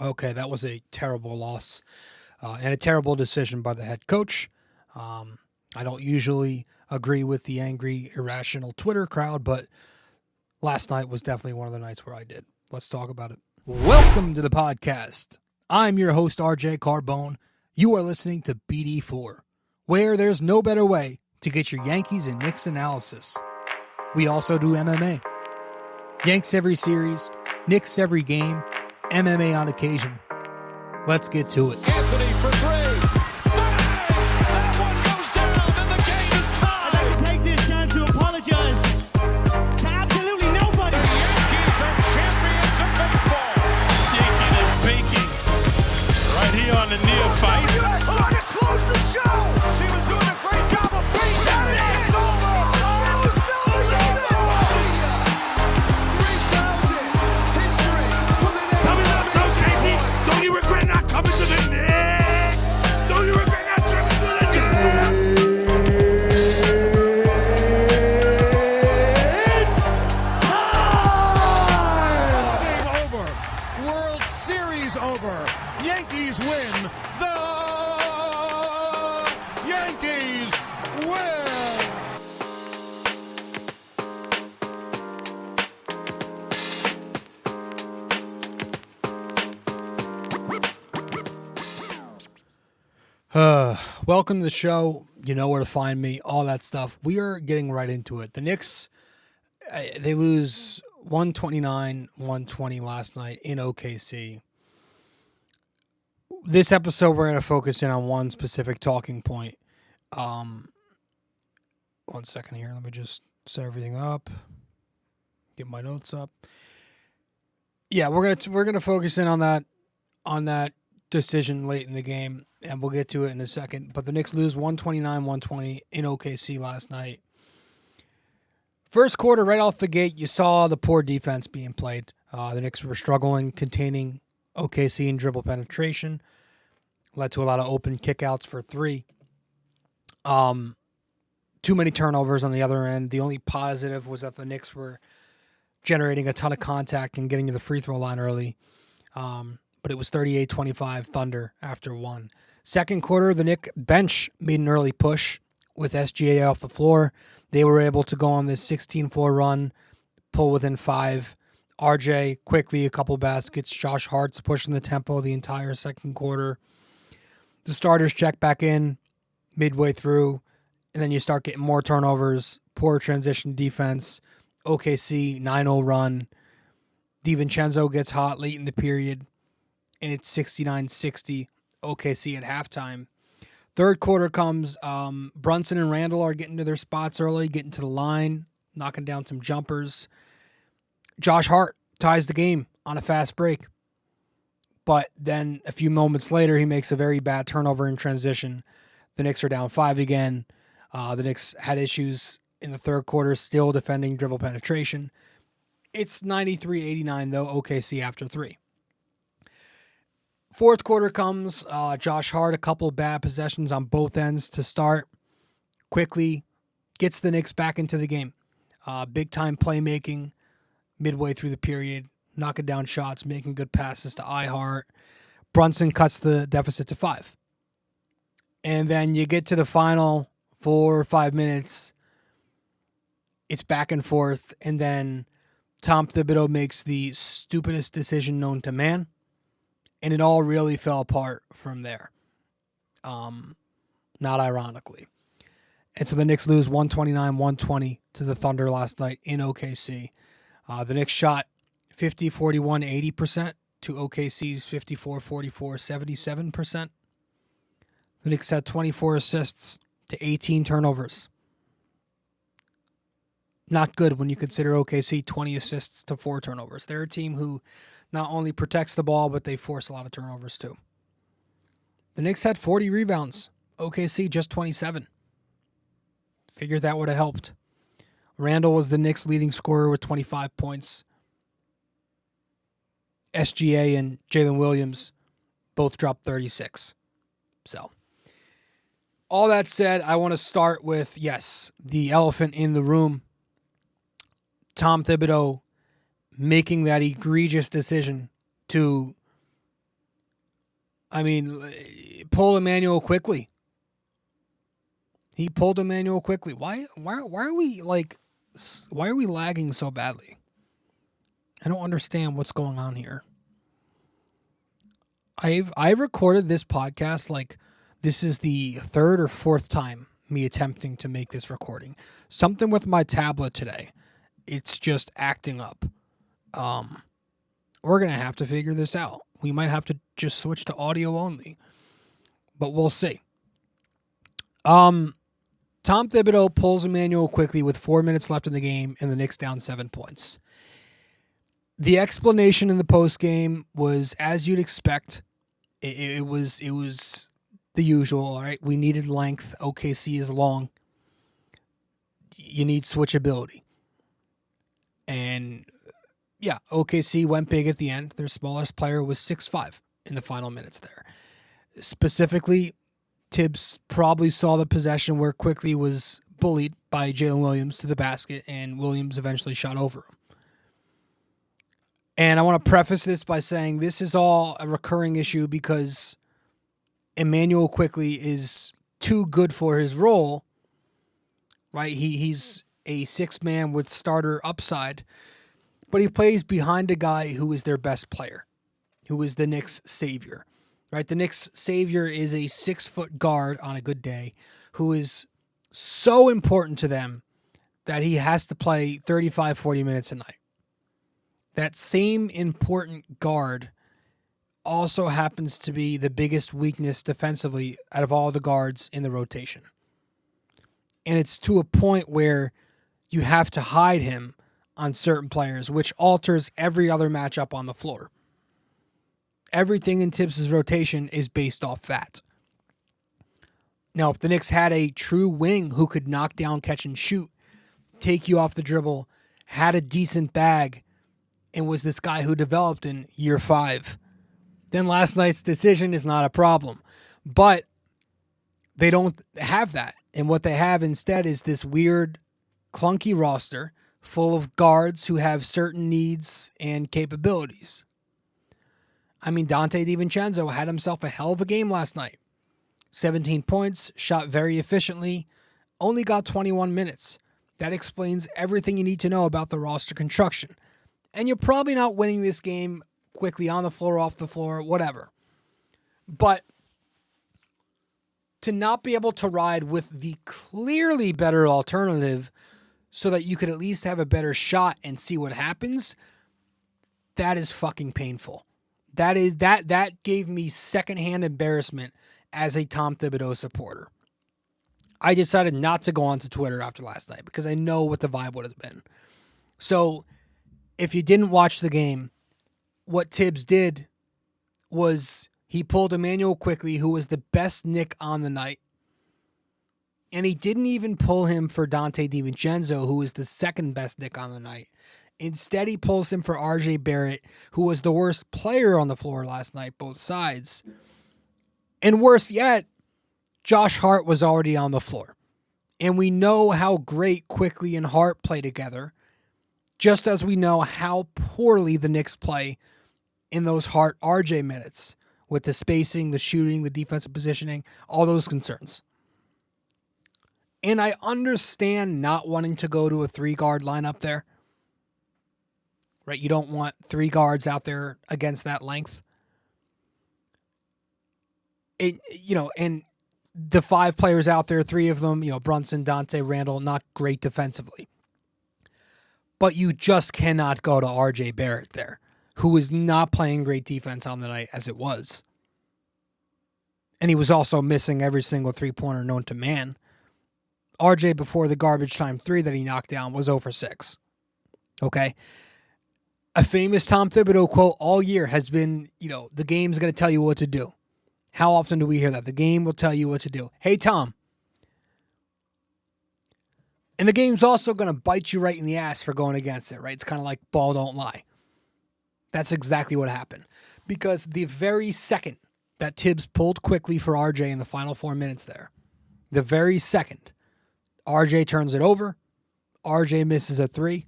Okay, that was a terrible loss and a terrible decision by the head coach. I don't usually agree with the angry, irrational Twitter crowd, but last night was definitely one of the nights where I did. Let's talk about it. Welcome to the podcast. I'm your host, RJ Carbone. You are listening to BD4, where there's no better way to get your Yankees and Knicks analysis. We also do MMA. Yanks every series, Knicks every game, MMA on occasion. Let's get to it. Anthony for three. Bang! That one goes down, and the game is tied. I'd like to take this chance to apologize to absolutely nobody. The Yankees are champions of baseball. Shaking and baking right here on the neophyte. U.S. trying to close the show. She was doing a great job of feeding. It's over. Don't you regret not coming to the Knicks? Don't you regret not coming to the Knicks? Game over. World Series over. Yankees win. The Yankees win. Welcome to the show. You know where to find me, all that stuff. We are getting right into it. The Knicks, they lose 129-120 last night in OKC. This episode, we're going to focus in on one specific talking point. 1 second here. Let me just set everything up. Get my notes up. Yeah, we're gonna focus in on that decision late in the game, and we'll get to it in a second. But the Knicks lose 129-120 in OKC last night. First quarter, right off the gate, you saw the poor defense being played. The Knicks were struggling containing OKC in dribble penetration. Led to a lot of open kickouts for three. Too many turnovers on the other end. The only positive was that the Knicks were generating a ton of contact and getting to the free throw line early. But it was 38-25 Thunder after one. Second quarter, the Knicks bench made an early push with SGA off the floor. They were able to go on this 16-4 run, pull within 5. RJ quickly a couple baskets. Josh Hart's pushing the tempo the entire second quarter. The starters check back in midway through, and then you start getting more turnovers, poor transition defense. OKC 9-0 run. DiVincenzo gets hot late in the period, and it's 69-60 OKC at halftime. Third quarter comes. Brunson and Randall are getting to their spots early, getting to the line, knocking down some jumpers. Josh Hart ties the game on a fast break. But then a few moments later, he makes a very bad turnover in transition. The Knicks are down 5 again. The Knicks had issues in the third quarter, still defending dribble penetration. It's 93-89, though, OKC after 3. Fourth quarter comes. Josh Hart, a couple of bad possessions on both ends to start. Quickly gets the Knicks back into the game. Big-time playmaking midway through the period, knocking down shots, making good passes to iHart. Brunson cuts the deficit to 5. And then you get to the final 4 or 5 minutes. It's back and forth, and then Tom Thibodeau'd makes the stupidest decision known to man, and it all really fell apart from there. Not ironically. And so the Knicks lose 129-120 to the Thunder last night in OKC. The Knicks shot 50-41, 80% to OKC's 54-44, 77%. The Knicks had 24 assists to 18 turnovers. Not good when you consider OKC 20 assists to 4 turnovers. They're a team who not only protects the ball, but they force a lot of turnovers too. The Knicks had 40 rebounds. OKC just 27. Figured that would have helped. Randall was the Knicks' leading scorer with 25 points. SGA and Jalen Williams both dropped 36. So, all that said, I want to start with, yes, the elephant in the room. Tom Thibodeau making that egregious decision to I mean, pull Emmanuel Quickley. He pulled Emmanuel Quickley. Why are we lagging so badly? I don't understand what's going on here. I've recorded this podcast like this is the third or fourth time me attempting to make this recording. Something with my tablet today. It's just acting up. We're going to have to figure this out. We might have to just switch to audio only. But we'll see. Tom Thibodeau pulls Emmanuel Quickley with 4 minutes left in the game, and the Knicks down 7 points. The explanation in the postgame was as you'd expect. It was the usual, all right? We needed length. OKC is long. You need switchability. And yeah, OKC went big at the end. Their smallest player was 6'5" in the final minutes there. Specifically, Thibs probably saw the possession where Quickley was bullied by Jalen Williams to the basket, and Williams eventually shot over him. And I want to preface this by saying this is all a recurring issue because Emmanuel Quickley is too good for his role, right? He's a sixth man with starter upside, but he plays behind a guy who is their best player, who is the Knicks' savior, right? The Knicks' savior is a 6-foot guard on a good day who is so important to them that he has to play 35, 40 minutes a night. That same important guard also happens to be the biggest weakness defensively out of all the guards in the rotation. And it's to a point where you have to hide him on certain players, which alters every other matchup on the floor. Everything in Thibs' rotation is based off that. Now, if the Knicks had a true wing who could knock down, catch, and shoot, take you off the dribble, had a decent bag, and was this guy who developed in year 5, then last night's decision is not a problem. But they don't have that. And what they have instead is this weird, clunky roster full of guards who have certain needs and capabilities. I mean, DiVincenzo had himself a hell of a game last night. 17 points, shot very efficiently, only got 21 minutes. That explains everything you need to know about the roster construction. And you're probably not winning this game quickly on the floor, off the floor, whatever. But to not be able to ride with the clearly better alternative so that you could at least have a better shot and see what happens, that is fucking painful. That gave me secondhand embarrassment as a Tom Thibodeau supporter. I decided not to go onto Twitter after last night because I know what the vibe would have been. So if you didn't watch the game, what Thibs did was he pulled Emmanuel Quickley, who was the best Knick on the night. And he didn't even pull him for DiVincenzo, who was the second best Knick on the night. Instead, he pulls him for RJ Barrett, who was the worst player on the floor last night, both sides. And worse yet, Josh Hart was already on the floor. And we know how great Quickley and Hart play together, just as we know how poorly the Knicks play in those Hart-RJ minutes with the spacing, the shooting, the defensive positioning, all those concerns. And I understand not wanting to go to a 3-guard lineup there. Right? You don't want 3 guards out there against that length. And the 5 players out there, 3 of them, Brunson, Dante, Randall, not great defensively. But you just cannot go to RJ Barrett there, who was not playing great defense on the night as it was. And he was also missing every single 3-pointer known to man. RJ, before the garbage time 3 that he knocked down, was 0 for 6. Okay? A famous Tom Thibodeau quote all year has been, the game's going to tell you what to do. How often do we hear that? The game will tell you what to do. Hey, Tom. And the game's also going to bite you right in the ass for going against it, right? It's kind of like ball don't lie. That's exactly what happened. Because the very second that Thibs pulled Quickley for RJ in the final 4 minutes there, the very second, RJ turns it over. RJ misses a 3.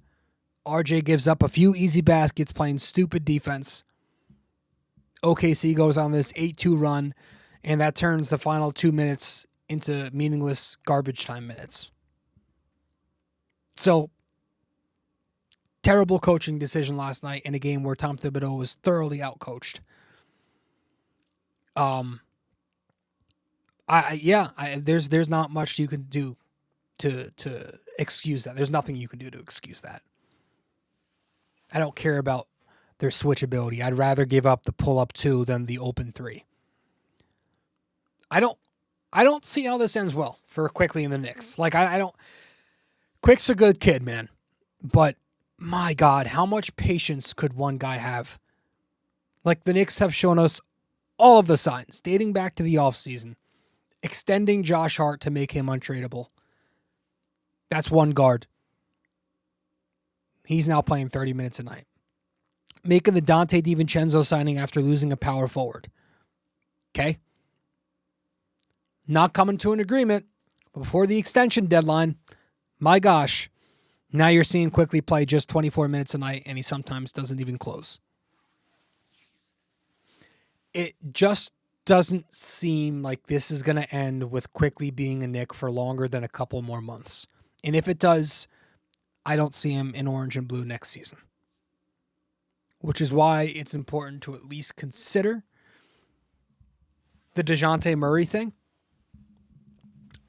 RJ gives up a few easy baskets playing stupid defense. OKC goes on this 8-2 run, and that turns the final 2 minutes into meaningless garbage time minutes. So, terrible coaching decision last night in a game where Tom Thibodeau was thoroughly outcoached. There's not much you can do to excuse that. There's nothing you can do to excuse that. I don't care about their switchability. I'd rather give up the pull-up 2 than the open 3. I don't see how this ends well for Quickley and the Knicks. Like, I don't... Quick's a good kid, man. But, my God, how much patience could one guy have? Like, the Knicks have shown us all of the signs, dating back to the offseason. Extending Josh Hart to make him untradeable. That's one guard. He's now playing 30 minutes a night. Making the DiVincenzo signing after losing a power forward. Okay? Not coming to an agreement before the extension deadline. My gosh. Now you're seeing Quickley play just 24 minutes a night, and he sometimes doesn't even close. It just doesn't seem like this is going to end with Quickley being a Knick for longer than a couple more months. And if it does, I don't see him in orange and blue next season. Which is why it's important to at least consider the DeJounte Murray thing.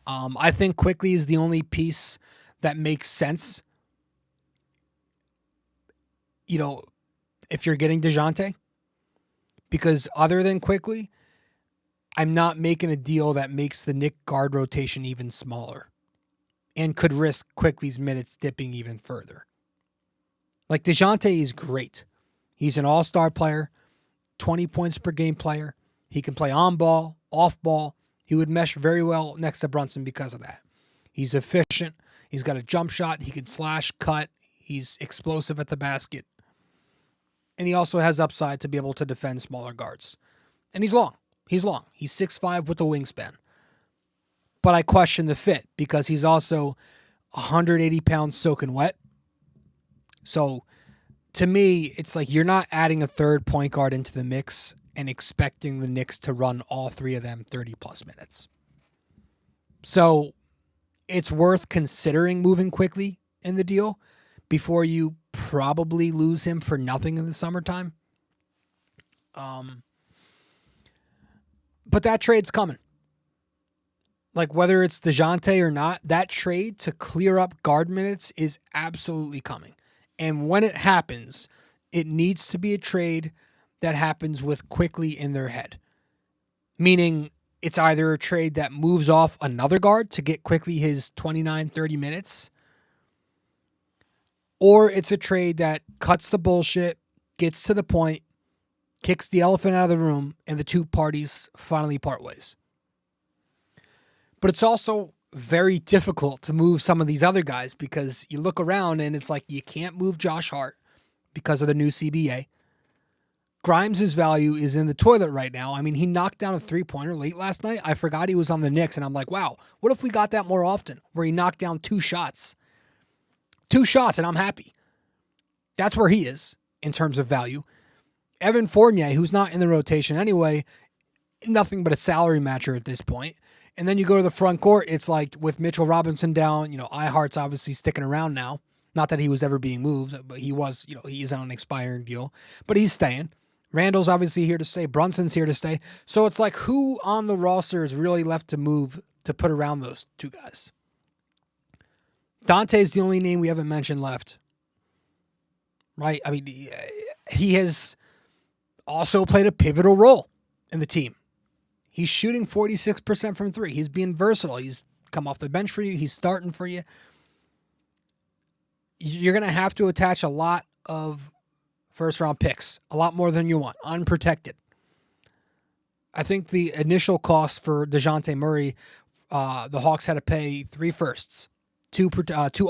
I think Quickley is the only piece that makes sense. You know, if you're getting DeJounte. Because other than Quickley, I'm not making a deal that makes the Knick guard rotation even smaller. And could risk Quickley's minutes dipping even further. Like, DeJounte is great. He's an all-star player, 20 points per game player. He can play on ball, off ball. He would mesh very well next to Brunson because of that. He's efficient. He's got a jump shot. He can slash, cut. He's explosive at the basket. And he also has upside to be able to defend smaller guards. And he's long. He's 6'5" with a wingspan. But I question the fit because he's also 180 pounds soaking wet. So, to me, it's like you're not adding a third point guard into the mix and expecting the Knicks to run all three of them 30-plus minutes. So, it's worth considering moving Quickley in the deal before you probably lose him for nothing in the summertime. But that trade's coming. Like, whether it's DeJounte or not, that trade to clear up guard minutes is absolutely coming. And when it happens, it needs to be a trade that happens with Quickley in their head. Meaning, it's either a trade that moves off another guard to get Quickley his 29, 30 minutes, or it's a trade that cuts the bullshit, gets to the point, kicks the elephant out of the room, and the two parties finally part ways. But it's also very difficult to move some of these other guys because you look around and it's like you can't move Josh Hart because of the new CBA. Grimes' value is in the toilet right now. I mean, he knocked down a three-pointer late last night. I forgot he was on the Knicks, and I'm like, wow, what if we got that more often where he knocked down 2 shots? 2 shots, and I'm happy. That's where he is in terms of value. Evan Fournier, who's not in the rotation anyway, nothing but a salary matcher at this point. And then you go to the front court, it's like with Mitchell Robinson down, Ihart's obviously sticking around now. Not that he was ever being moved, but he was, he is on an expiring deal. But he's staying. Randall's obviously here to stay. Brunson's here to stay. So it's like, who on the roster is really left to move to put around those two guys? Dante's the only name we haven't mentioned left. Right? I mean, he has also played a pivotal role in the team. He's shooting 46% from 3. He's being versatile. He's come off the bench for you. He's starting for you. You're going to have to attach a lot of first-round picks, a lot more than you want, unprotected. I think the initial cost for DeJounte Murray, the Hawks had to pay 3 firsts, 2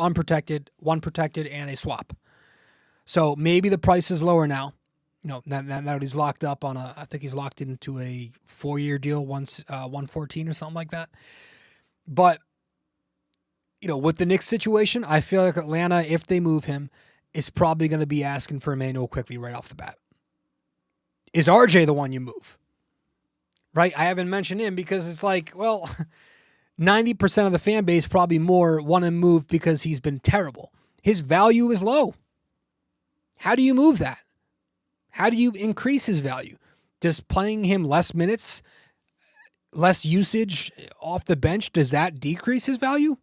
unprotected, 1 protected, and a swap. So maybe the price is lower now. Now that he's locked up on I think he's locked into a 4-year deal, 114 or something like that. But, with the Knicks situation, I feel like Atlanta, if they move him, is probably going to be asking for Emmanuel Quickley right off the bat. Is RJ the one you move? Right? I haven't mentioned him because it's like, well, 90% of the fan base, probably more, want him moved because he's been terrible. His value is low. How do you move that? How do you increase his value? Does playing him less minutes, less usage off the bench, does that decrease his value?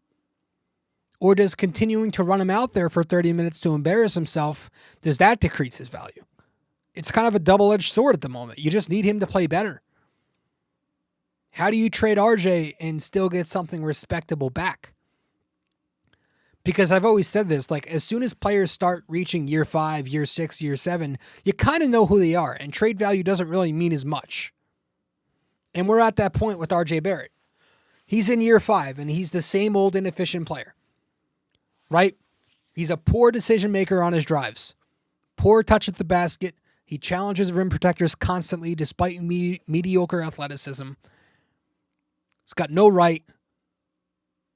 Or does continuing to run him out there for 30 minutes to embarrass himself, does that decrease his value? It's kind of a double-edged sword at the moment. You just need him to play better. How do you trade RJ and still get something respectable back? Because I've always said this, like as soon as players start reaching year 5, year 6, year 7, you kind of know who they are, and trade value doesn't really mean as much. And we're at that point with RJ Barrett. He's in year 5, and he's the same old inefficient player. Right? He's a poor decision maker on his drives. Poor touch at the basket. He challenges rim protectors constantly despite mediocre athleticism. He's got no right.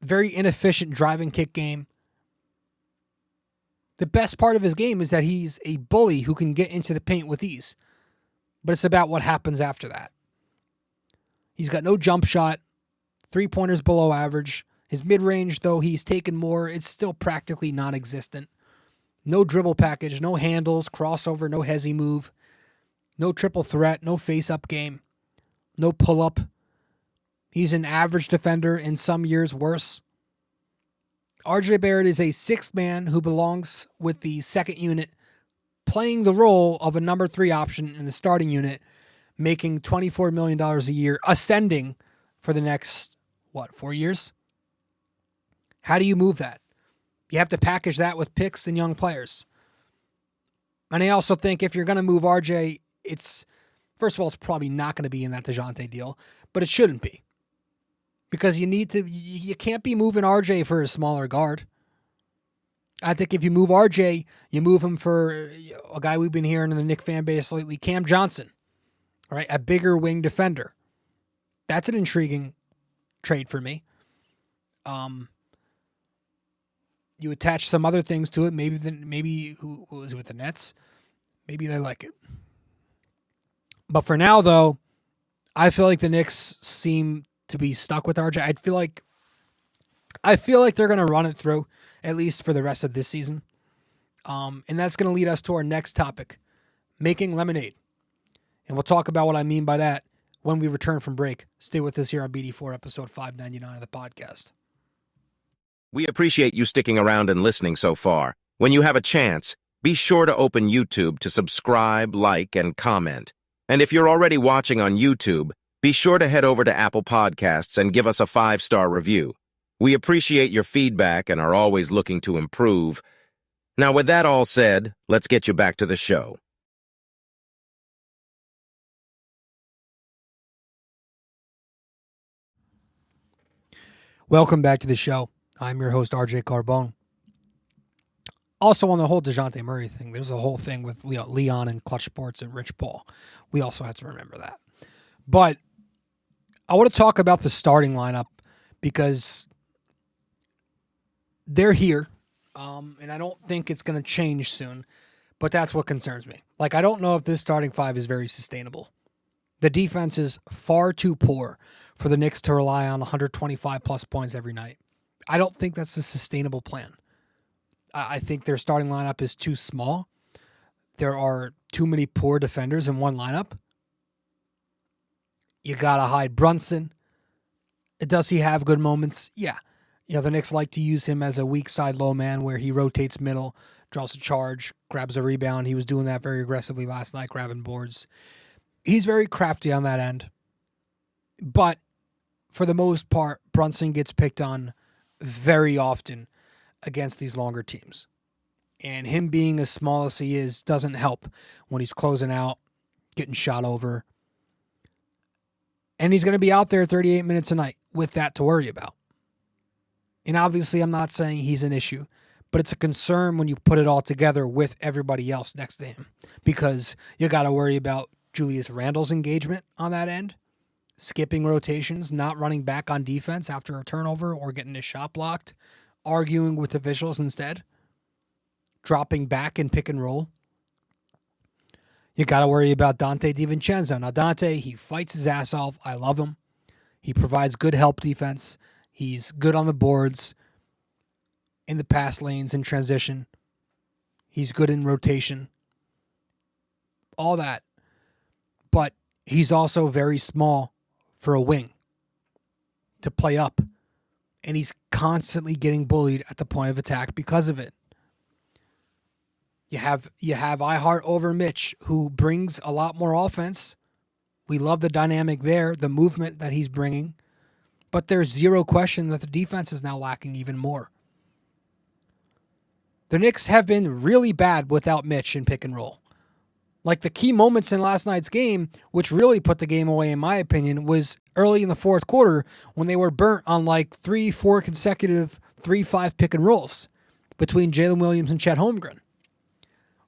Very inefficient driving kick game. The best part of his game is that he's a bully who can get into the paint with ease. But it's about what happens after that. He's got no jump shot. 3-pointers below average. His mid-range, though he's taken more, it's still practically non-existent. No dribble package, no handles, crossover, no hezzy move. No triple threat, no face-up game. No pull-up. He's an average defender, in some years worse. RJ Barrett is a sixth man who belongs with the second unit, playing the role of a number 3 option in the starting unit, making $24 million a year, ascending for the next, 4 years? How do you move that? You have to package that with picks and young players. And I also think if you're going to move RJ, first of all, it's probably not going to be in that DeJounte deal, but it shouldn't be. Because you can't be moving RJ for a smaller guard. I think if you move RJ, you move him for a guy we've been hearing in the Knicks fan base lately, Cam Johnson. All right, a bigger wing defender. That's an intriguing trade for me. You attach some other things to it. Maybe who was it with the Nets? Maybe they like it. But for now, though, I feel like the Knicks seem to be stuck with RJ. I feel like they're going to run it through, at least for the rest of this season. And that's going to lead us to our next topic, making lemonade. And we'll talk about what I mean by that when we return from break. Stay with us here on BD4 episode 599 of the podcast. We appreciate you sticking around and listening so far. When you have a chance, be sure to open YouTube to subscribe, like, and comment. And if you're already watching on YouTube, be sure to head over to Apple Podcasts and give us a 5-star review. We appreciate your feedback and are always looking to improve. Now, with that all said, let's get you back to the show. Welcome back to the show. I'm your host, RJ Carbone. Also on the whole DeJounte Murray thing, there's a whole thing with Leon and Clutch Sports and Rich Paul. We also have to remember that. But I want to talk about the starting lineup because they're here, and I don't think it's going to change soon, but that's what concerns me. Like, I don't know if this starting 5 is very sustainable. The defense is far too poor for the Knicks to rely on 125-plus points every night. I don't think that's a sustainable plan. I think their starting lineup is too small. There are too many poor defenders in one lineup. You got to hide Brunson. Does he have good moments? Yeah. The Knicks like to use him as a weak side low man where he rotates middle, draws a charge, grabs a rebound. He was doing that very aggressively last night, grabbing boards. He's very crafty on that end. But for the most part, Brunson gets picked on very often against these longer teams. And him being as small as he is doesn't help when he's closing out, getting shot over. And he's going to be out there 38 minutes a night with that to worry about. And obviously, I'm not saying he's an issue, but it's a concern when you put it all together with everybody else next to him. Because you got to worry about Julius Randle's engagement on that end, skipping rotations, not running back on defense after a turnover or getting his shot blocked, arguing with officials instead, dropping back in pick and roll. You got to worry about Dante DiVincenzo. Now, Dante, he fights his ass off. I love him. He provides good help defense. He's good on the boards, in the pass lanes, in transition. He's good in rotation. All that. But he's also very small for a wing to play up. And he's constantly getting bullied at the point of attack because of it. You have iHeart over Mitch, who brings a lot more offense. We love the dynamic there, the movement that he's bringing. But there's zero question that the defense is now lacking even more. The Knicks have been really bad without Mitch in pick and roll. Like the key moments in last night's game, which really put the game away in my opinion, was early in the fourth quarter when they were burnt on like 3-4 consecutive 3-5 pick and rolls between Jalen Williams and Chet Holmgren.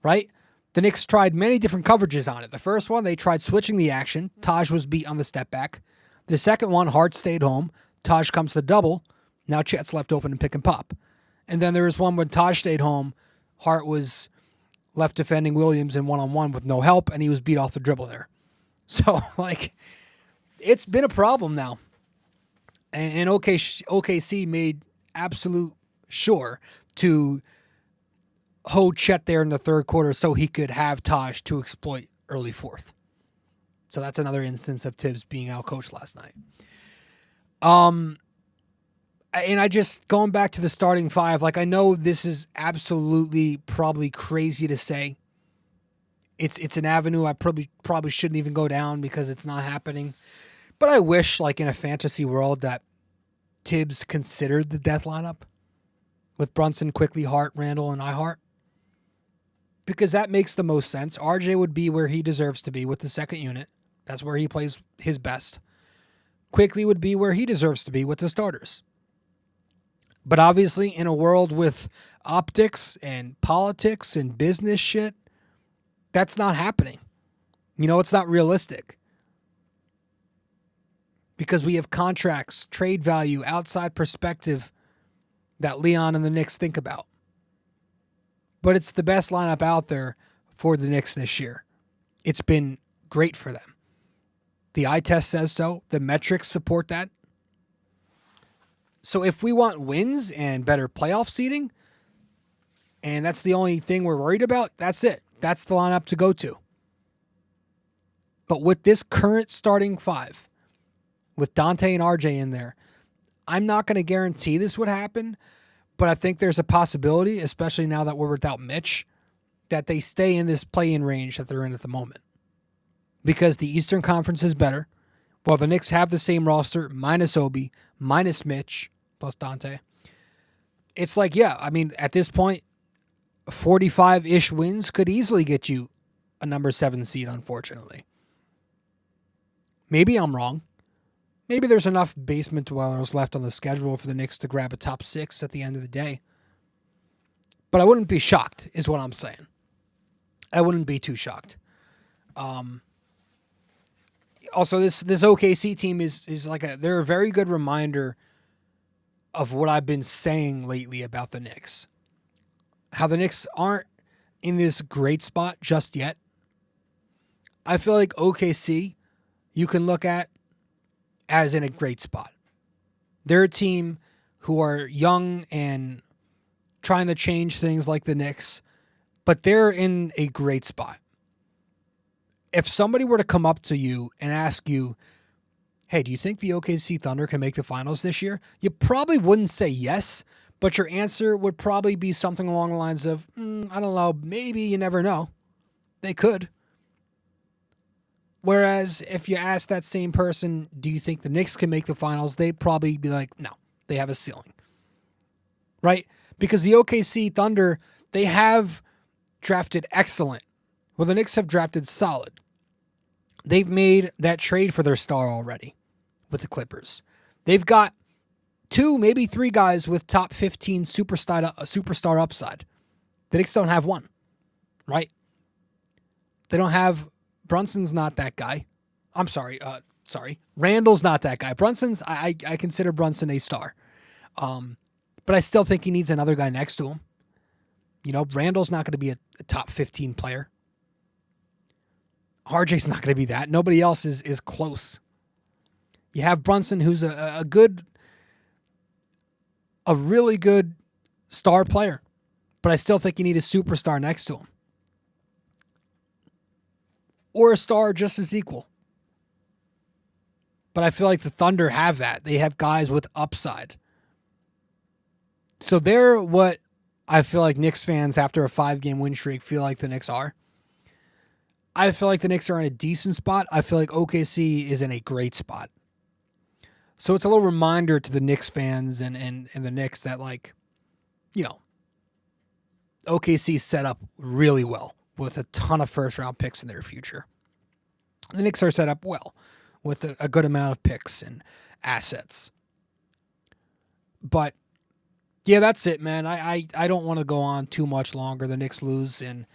Right? The Knicks tried many different coverages on it. The first one, they tried switching the action. Taj was beat on the step back. The second one, Hart stayed home. Taj comes to double. Now Chet's left open and pick and pop. And then there was one when Taj stayed home. Hart was left defending Williams in one-on-one with no help, and he was beat off the dribble there. So, it's been a problem now. And OKC made absolute sure to hold Chet there in the third quarter so he could have Taj to exploit early fourth. So that's another instance of Thibs being outcoached last night. And I just, going back to the starting five, I know this is absolutely probably crazy to say. It's an avenue I probably shouldn't even go down because it's not happening. But I wish, in a fantasy world, that Thibs considered the death lineup with Brunson, Quickley, Hart, Randall, and iHeart. Because that makes the most sense. RJ would be where he deserves to be with the second unit. That's where he plays his best. Quickley would be where he deserves to be with the starters. But obviously, in a world with optics and politics and business shit, that's not happening. It's not realistic. Because we have contracts, trade value, outside perspective that Leon and the Knicks think about. But it's the best lineup out there for the Knicks this year. It's been great for them. The eye test says so. The metrics support that. So if we want wins and better playoff seeding, and that's the only thing we're worried about, that's it. That's the lineup to go to. But with this current starting five, with Dante and RJ in there, I'm not going to guarantee this would happen, but I think there's a possibility, especially now that we're without Mitch, that they stay in this play-in range that they're in at the moment. Because the Eastern Conference is better. While the Knicks have the same roster, minus Obi, minus Mitch, plus Dante. It's at this point, 45-ish wins could easily get you a number 7 seed, unfortunately. Maybe I'm wrong. Maybe there's enough basement dwellers left on the schedule for the Knicks to grab a top 6 at the end of the day. But I wouldn't be shocked, is what I'm saying. I wouldn't be too shocked. Also, this OKC team is they're a very good reminder of what I've been saying lately about the Knicks. How the Knicks aren't in this great spot just yet. I feel like OKC you can look at as in a great spot. They're a team who are young and trying to change things like the Knicks, but they're in a great spot. If somebody were to come up to you and ask you, hey, do you think the OKC Thunder can make the finals this year? You probably wouldn't say yes, but your answer would probably be something along the lines of, I don't know, maybe, you never know. They could. Whereas if you ask that same person, do you think the Knicks can make the finals? They'd probably be like, no, they have a ceiling. Right? Because the OKC Thunder, they have drafted excellent. Well, the Knicks have drafted solid. They've made that trade for their star already with the Clippers. They've got 2, maybe 3 guys with top 15 superstar upside. The Knicks don't have one, right? They don't have, Brunson's not that guy. I'm sorry. Randall's not that guy. Brunson's, I consider Brunson a star. But I still think he needs another guy next to him. Randall's not going to be a top 15 player. RJ's not going to be that. Nobody else is close. You have Brunson, who's a really good star player, but I still think you need a superstar next to him. Or a star just as equal. But I feel like the Thunder have that. They have guys with upside. So they're what I feel like Knicks fans after a 5-game win streak feel like the Knicks are. I feel like the Knicks are in a decent spot. I feel like OKC is in a great spot. So it's a little reminder to the Knicks fans and the Knicks that, like, you know, OKC set up really well with a ton of first-round picks in their future. The Knicks are set up well with a good amount of picks and assets. But, yeah, that's it, man. I don't want to go on too much longer. The Knicks lose, and,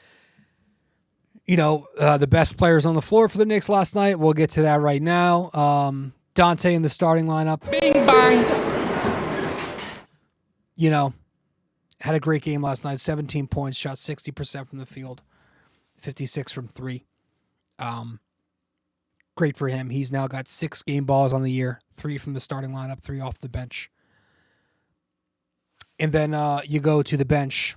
you know, the best players on the floor for the Knicks last night, we'll get to that right now. Dante in the starting lineup. Bing bang. You know, had a great game last night. 17 points, shot 60% from the field, 56 from 3. Great for him. He's now got 6 game balls on the year, 3 from the starting lineup, 3 off the bench. And then you go to the bench.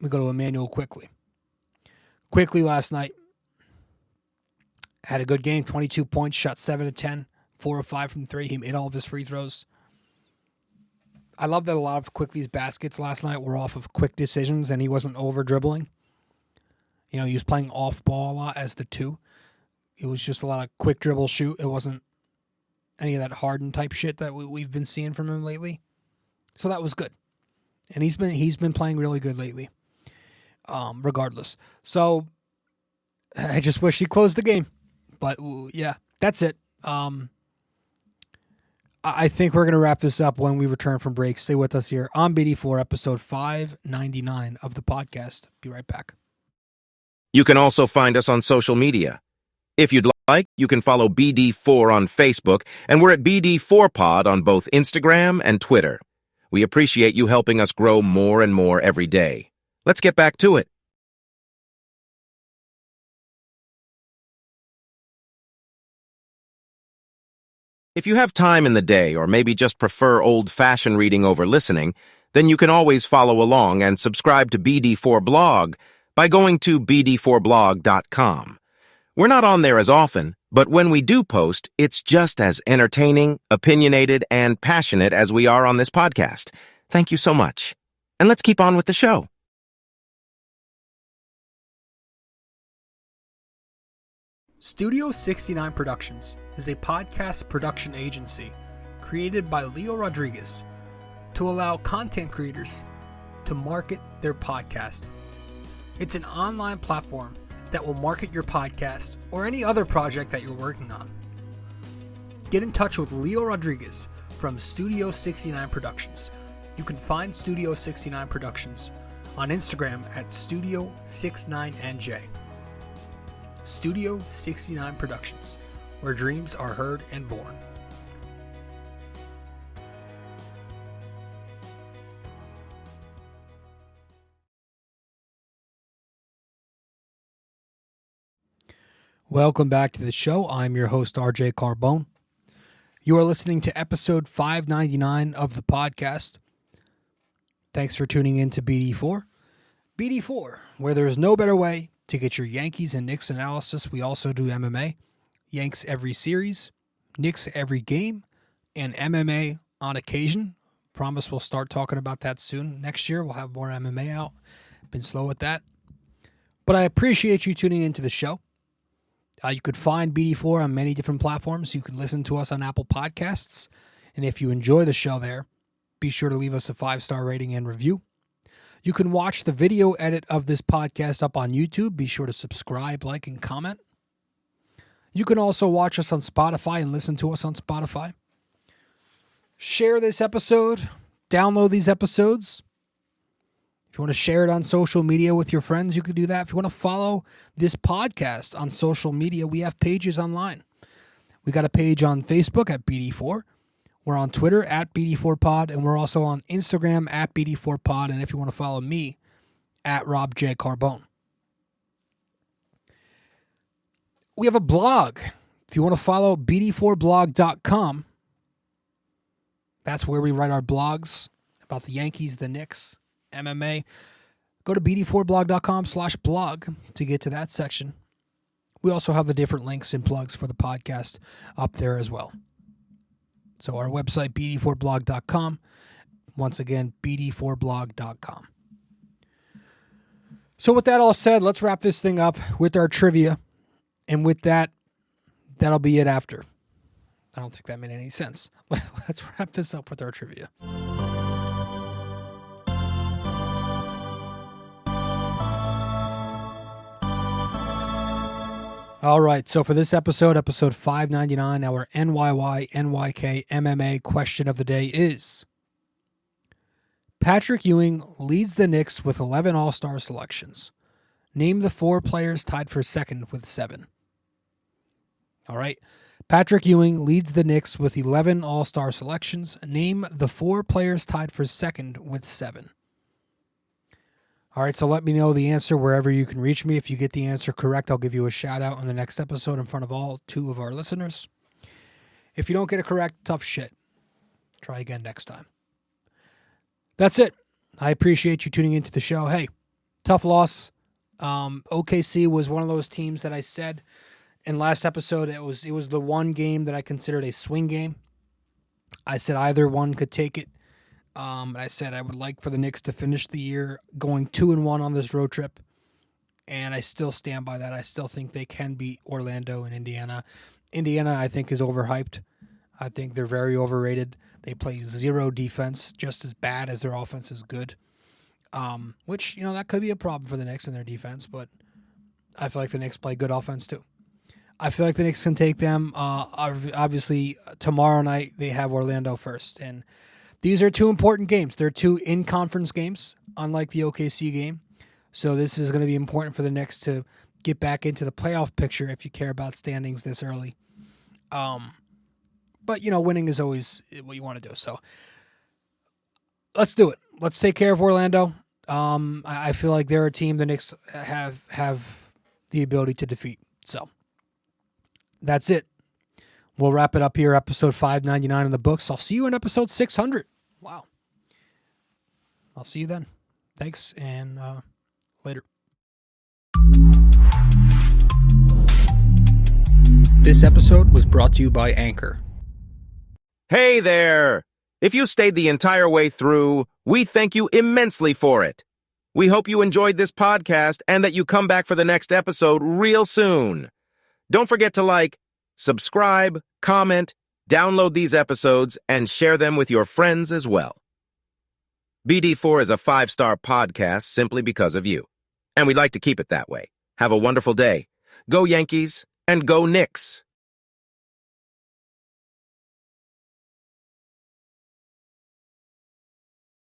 We go to Emmanuel Quickley. Quickley last night had a good game, 22 points, shot 7 of 10, 4 of 5 from 3. He made all of his free throws. I love that a lot of Quickley's baskets last night were off of quick decisions and he wasn't over dribbling. You know, he was playing off ball a lot as the 2. It was just a lot of quick dribble shoot. It wasn't any of that Harden type shit that we've been seeing from him lately. So that was good. And he's been playing really good lately. Regardless. So I just wish he closed the game. But yeah, that's it. I think we're going to wrap this up when we return from break. Stay with us here on BD4, episode 599 of the podcast. Be right back. You can also find us on social media. If you'd like, you can follow BD4 on Facebook, and we're at BD4Pod on both Instagram and Twitter. We appreciate you helping us grow more and more every day. Let's get back to it. If you have time in the day or maybe just prefer old-fashioned reading over listening, then you can always follow along and subscribe to BD4 Blog by going to BD4blog.com. We're not on there as often, but when we do post, it's just as entertaining, opinionated, and passionate as we are on this podcast. Thank you so much. And let's keep on with the show. Studio 69 Productions is a podcast production agency created by Leo Rodriguez to allow content creators to market their podcast. It's an online platform that will market your podcast or any other project that you're working on. Get in touch with Leo Rodriguez from Studio 69 Productions. You can find Studio 69 Productions on Instagram at Studio 69NJ. Studio 69 Productions, where dreams are heard and born. Welcome back to the show. I'm your host, RJ Carbone. You are listening to episode 599 of the podcast. Thanks for tuning in to BD4. BD4, where there's no better way to get your Yankees and Knicks analysis. We also do MMA, Yanks every series, Knicks every game, and MMA on occasion. Promise we'll start talking about that soon. Next year, we'll have more MMA out. Been slow with that. But I appreciate you tuning into the show. You could find BD4 on many different platforms. You can listen to us on Apple Podcasts. And if you enjoy the show there, be sure to leave us a 5-star rating and review. You can watch the video edit of this podcast up on YouTube. Be sure to subscribe, like, and comment. You can also watch us on Spotify and listen to us on Spotify. Share this episode. Download these episodes. If you want to share it on social media with your friends, you can do that. If you want to follow this podcast on social media, we have pages online. We got a page on Facebook at BD4. We're on Twitter at BD4Pod, and we're also on Instagram at BD4Pod. And if you want to follow me, at Rob J. Carbone. we have a blog. If you want to follow BD4blog.com, that's where we write our blogs about the Yankees, the Knicks, MMA. Go to BD4blog.com/blog to get to that section. We also have the different links and plugs for the podcast up there as well. So our website, BD4blog.com. Once again, BD4blog.com. So with that all said, let's wrap this thing up with our trivia. And with that, that'll be it after. I don't think that made any sense. Let's wrap this up with our trivia. All right, so for this episode 599, our NYY-NYK-MMA question of the day is: Patrick Ewing leads the Knicks with 11 All-Star selections. Name the 4 players tied for second with 7. All right, Patrick Ewing leads the Knicks with 11 All-Star selections. Name the 4 players tied for second with 7. All right, so let me know the answer wherever you can reach me. If you get the answer correct, I'll give you a shout out on the next episode in front of all 2 of our listeners. If you don't get it correct, tough shit. Try again next time. That's it. I appreciate you tuning into the show. Hey, tough loss. OKC was one of those teams that I said in last episode, it was the one game that I considered a swing game. I said either one could take it. I said I would like for the Knicks to finish the year going 2-1 on this road trip, and I still stand by that. I still think they can beat Orlando and Indiana. Indiana, I think, is overhyped. I think they're very overrated. They play zero defense, just as bad as their offense is good, which, that could be a problem for the Knicks in their defense, but I feel like the Knicks play good offense too. I feel like the Knicks can take them. Obviously, tomorrow night they have Orlando first, and these are 2 important games. They're 2 in-conference games, unlike the OKC game. So this is going to be important for the Knicks to get back into the playoff picture if you care about standings this early. But, winning is always what you want to do. So let's do it. Let's take care of Orlando. I feel like they're a team the Knicks have the ability to defeat. So that's it. We'll wrap it up here, episode 599 in the books. I'll see you in episode 600. Wow. I'll see you then. Thanks, and later. This episode was brought to you by Anchor. Hey there! If you stayed the entire way through, we thank you immensely for it. We hope you enjoyed this podcast and that you come back for the next episode real soon. Don't forget to like, subscribe, comment, download these episodes, and share them with your friends as well. BD4 is a 5-star podcast simply because of you, and we'd like to keep it that way. Have a wonderful day. Go Yankees, and go Knicks!